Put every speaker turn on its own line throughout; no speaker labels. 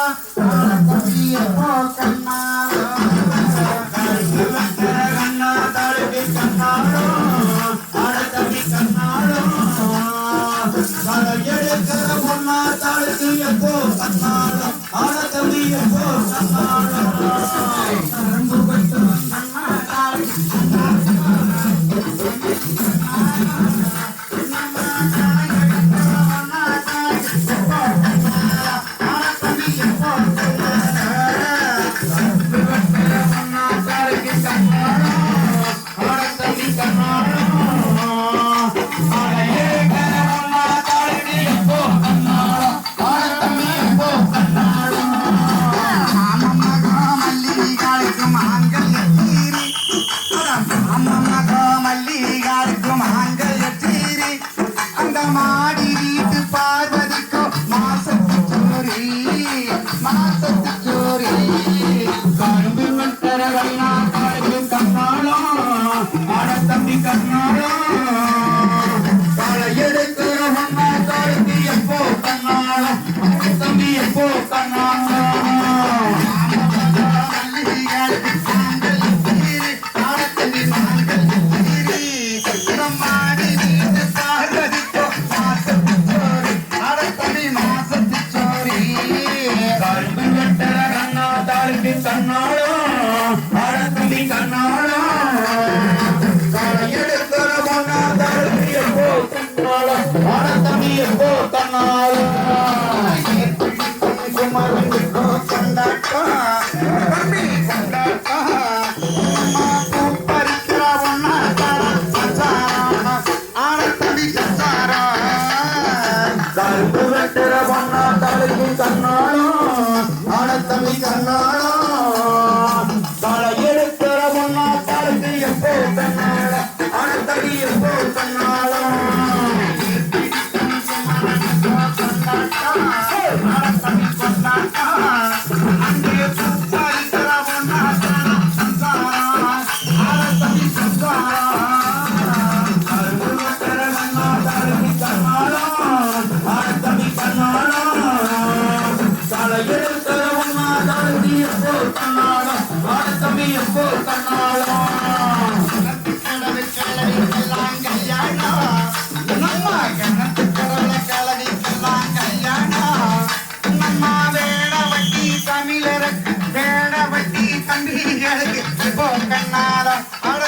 தம்பி எப்போ கண்ணாலும் கண்ணா தாளுக்கு கண்ணாலும் தம்பி கண்ணாலும் எடுக்கிற பொண்ணா தாளுக்கு எப்போ கண்ணாலும்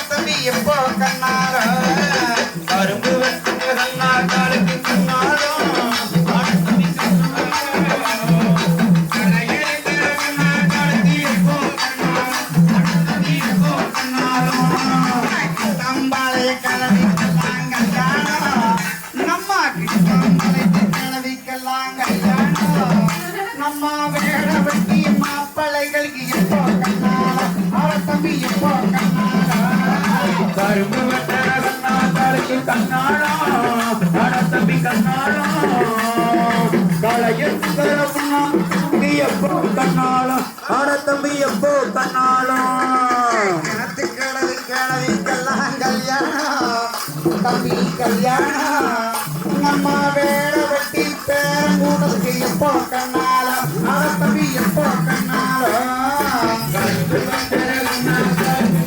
தம்பி எப்போ கண்ணாலும் தம்பி எப்போ கண்ணாலும் தம்பி கல்யாணம் நம்ம வேட வெட்டி பேரங்கூடத்துக்கு எப்போ கண்ணாலும் தம்பி எப்போ கண்ணாலும் கண்ணாலும்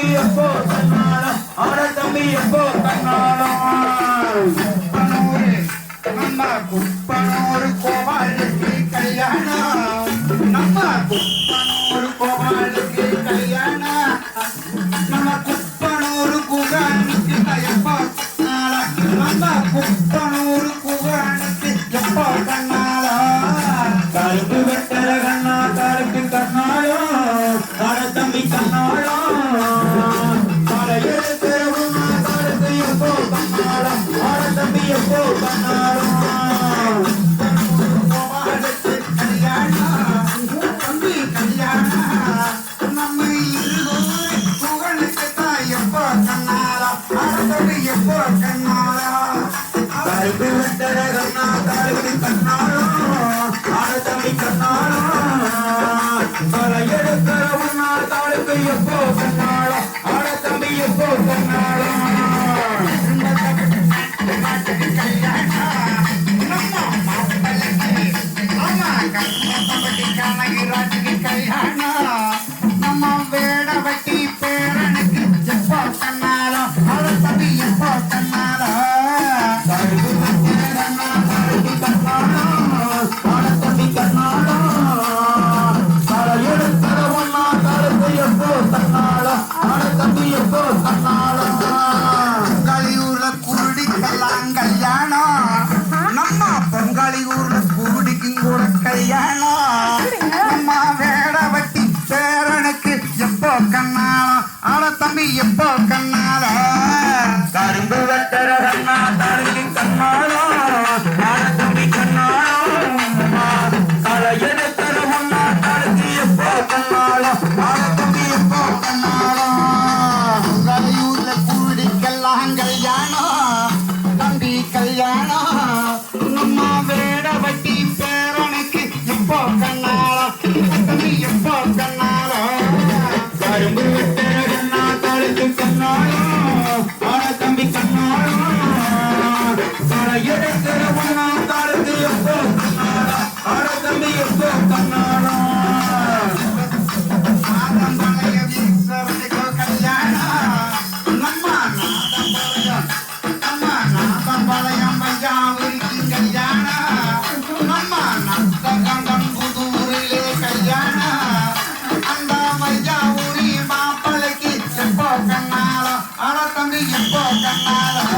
தாளுக்கு எப்போ கண்ணாலம் ஆட தம்பி எப்போ கண்ணாலம் நம்ம குப்பனூர் கோபாலுக்கு கல்யாணம் நம்ம குப்பனூர் கோபாலுக்கு கல்யாணம் நம்ம குப்பனூர் குகானுக்கு எப்போ கண்ணாலம் நம்ம குப்பனூர் குகானுக்கு எப்போ கண்ணாலம் கரும்பு வெட்டர கண்ணா தாளுக்கு கண்ணாலம் ஆட தம்பி கண்ணாலம் மலை எடுக்கிறவும் தாளுக்கு எப்போ கண்ணாலம் ஆட தம்பி எப்போ கண்ணாலம் கோபாலுக்கு கல்யாணம் தம்பி கல்யாணம் நம்ம இருகோரை புகழுக்கு தான் எப்போ கண்ணாலம் ஆட தம்பி எப்போ கண்ணாலம் கரும்பு வெட்டர கண்ணா தாளுக்கு கண்ணாலம் ஆட தம்பி கண்ணாலம் மலை எடுக்கிறவும் தாளுக்கு எப்போ கண்ணாலம் ஆட தம்பி எப்போ கண்ணாலம் நம்ம வேடவட்டி பேரனுக்கு எப்போ கண்ணாலம் ஆட தம்பி எப்போ கண்ணாலம் கரும்பு வெட்டர கண்ணா தாளுக்கு கண்ணாலம் ஆட தம்பி கண்ணாலம் மலை எடுக்கிறவும் தாளுக்கு எப்போ கண்ணாலம் ஆட தம்பி எப்போ கண்ணாலம் பொங்கலியூர்ல குருடிக்கெல்லாம் கல்யாணம் நம்ம பொங்கலியூர்ல குருடிக்கும் கூட கல்யாணம் நம்ம வேடவட்டி பேரனுக்கு எப்போ கண்ணாலம் ஆட தம்பி எப்போ கண்ணாலம் கரும்பு வெட்டர கண்ணா தாளுக்கு கண்ணாலம் ஆட தம்பி கண்ணாலம் களை எடுக்கிறவும் தாளுக்கு எப்போ கண்ணாலம் ஆட தம்பி எப்போ கண்ணாலம் பொங்கலியூர்ல குருடிக்கெல்லாம் கல்யாணம் தம்பி கல்யாணம் நம்ம வேடவட்டி பேரனுக்கு எப்போ கண்ணாலம் தம்பி எப்போ கண்ணாலம் கரும்பு வெட்டர கண்ணா தாளுக்கு கண்ணாலம் ஆட தம்பி கண்ணாலம் களை எடுக்கிறவும் தாளுக்கு எப்போ கண்ணாலம் ஆட தம்பி எப்போ கண்ணாலம்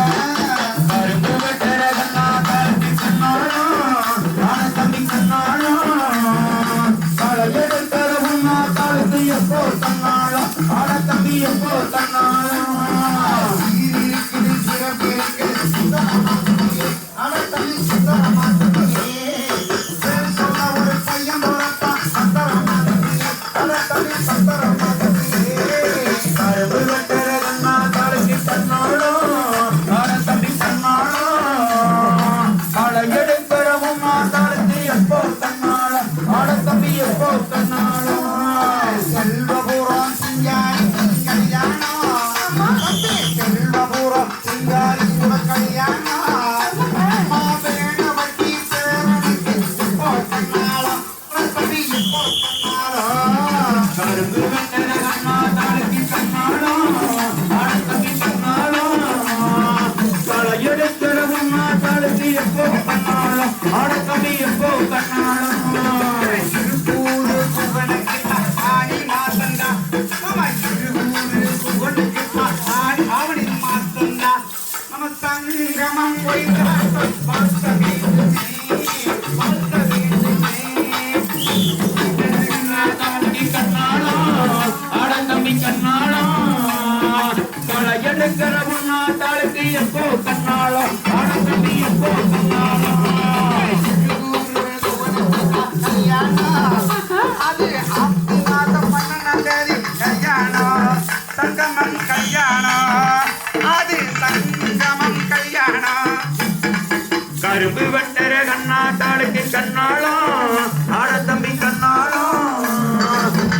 கரும்பு வெட்டர கண்ணா தாளுக்கு கண்ணாலம் ஆட தம்பி கண்ணாலம் களை எடுக்கிறவும் தாளுக்கு எப்போ கண்ணாலம் ஆட தம்பி எப்போ கண்ணாலம் ஒரு பையன் கரும்பு வெட்டர கண்ணா தாளுக்கு கண்ணாலம் ஆட தம்பி கண்ணாலம் களை எடுக்கிறவும் தாளுக்கு எப்போ கண்ணாலம் ஆட தம்பி எப்போ கண்ணாலம் செல்வபுரம் சிங்காரி கல்யாணம் செல்வபுரம் சிங்காரி கூட கல்யாணம் வேணவட்டி பேரனுக்கு எப்போ கண்ணாலம் தம்பி எப்போ கண்ணாலம் கரும்பு வெட்டர கண்ணா தாளுக்கு கண்ணாலம் ஆட தம்பி கண்ணாலம் களை எடுக்கிறவும் தாளுக்கு எப்போ கண்ணாலம் ஆட தம்பி எப்போ கண்ணாலம் திருப்பூர் புகழுக்கு ஆடி மாசந்தா நம்ம திருப்பூர் புகழுக்கு ஆடி ஆவணி மாசந்தா நம்ம சங்கமம் பார்க்க வேண்டுமே பார்க்க வேண்டுமே தாளுக்கு கண்ணாலம் ஆட தம்பி கண்ணாலம் களை எடுக்கிறவும் தாளுக்கு எப்போ கண்ணாலம் ஆட தம்பி எப்போ கண்ணாலம் அது மாதம் 12ஆம் தேதி கல்யாணம் சங்கமம் கல்யாணம் அது சங்கமம் கல்யாணம் கரும்பு வெட்டர கண்ணா தாளுக்கு கண்ணாலம் ஆட தம்பி கண்ணாலம்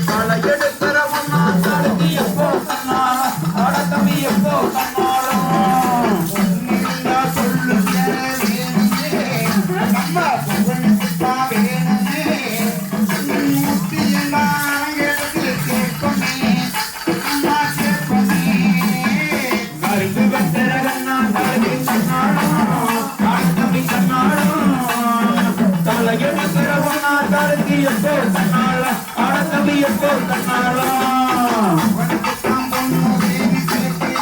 களை எடுக்கிறவும் தாளுக்கு எப்போ கண்ணாலம் ஆட தம்பி எப்போ கண்ணாலம் சொல்லுங்க நம்ம வேணுமே
கண்ணாலும்
உனக்குத்தான் பொண்ணு தேவி கேட்குது.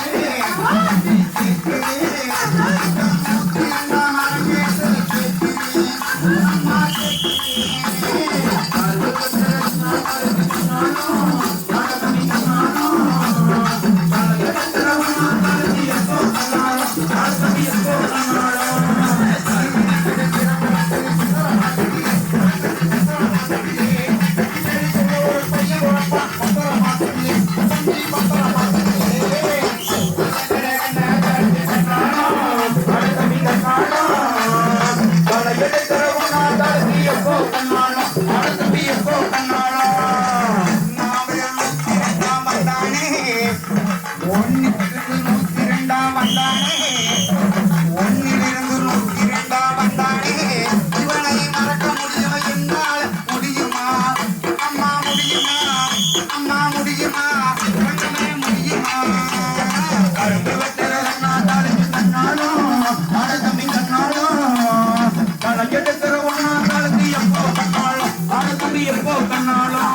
எப்போ கண்ணாலும்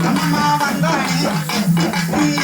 அம்மா வந்தானே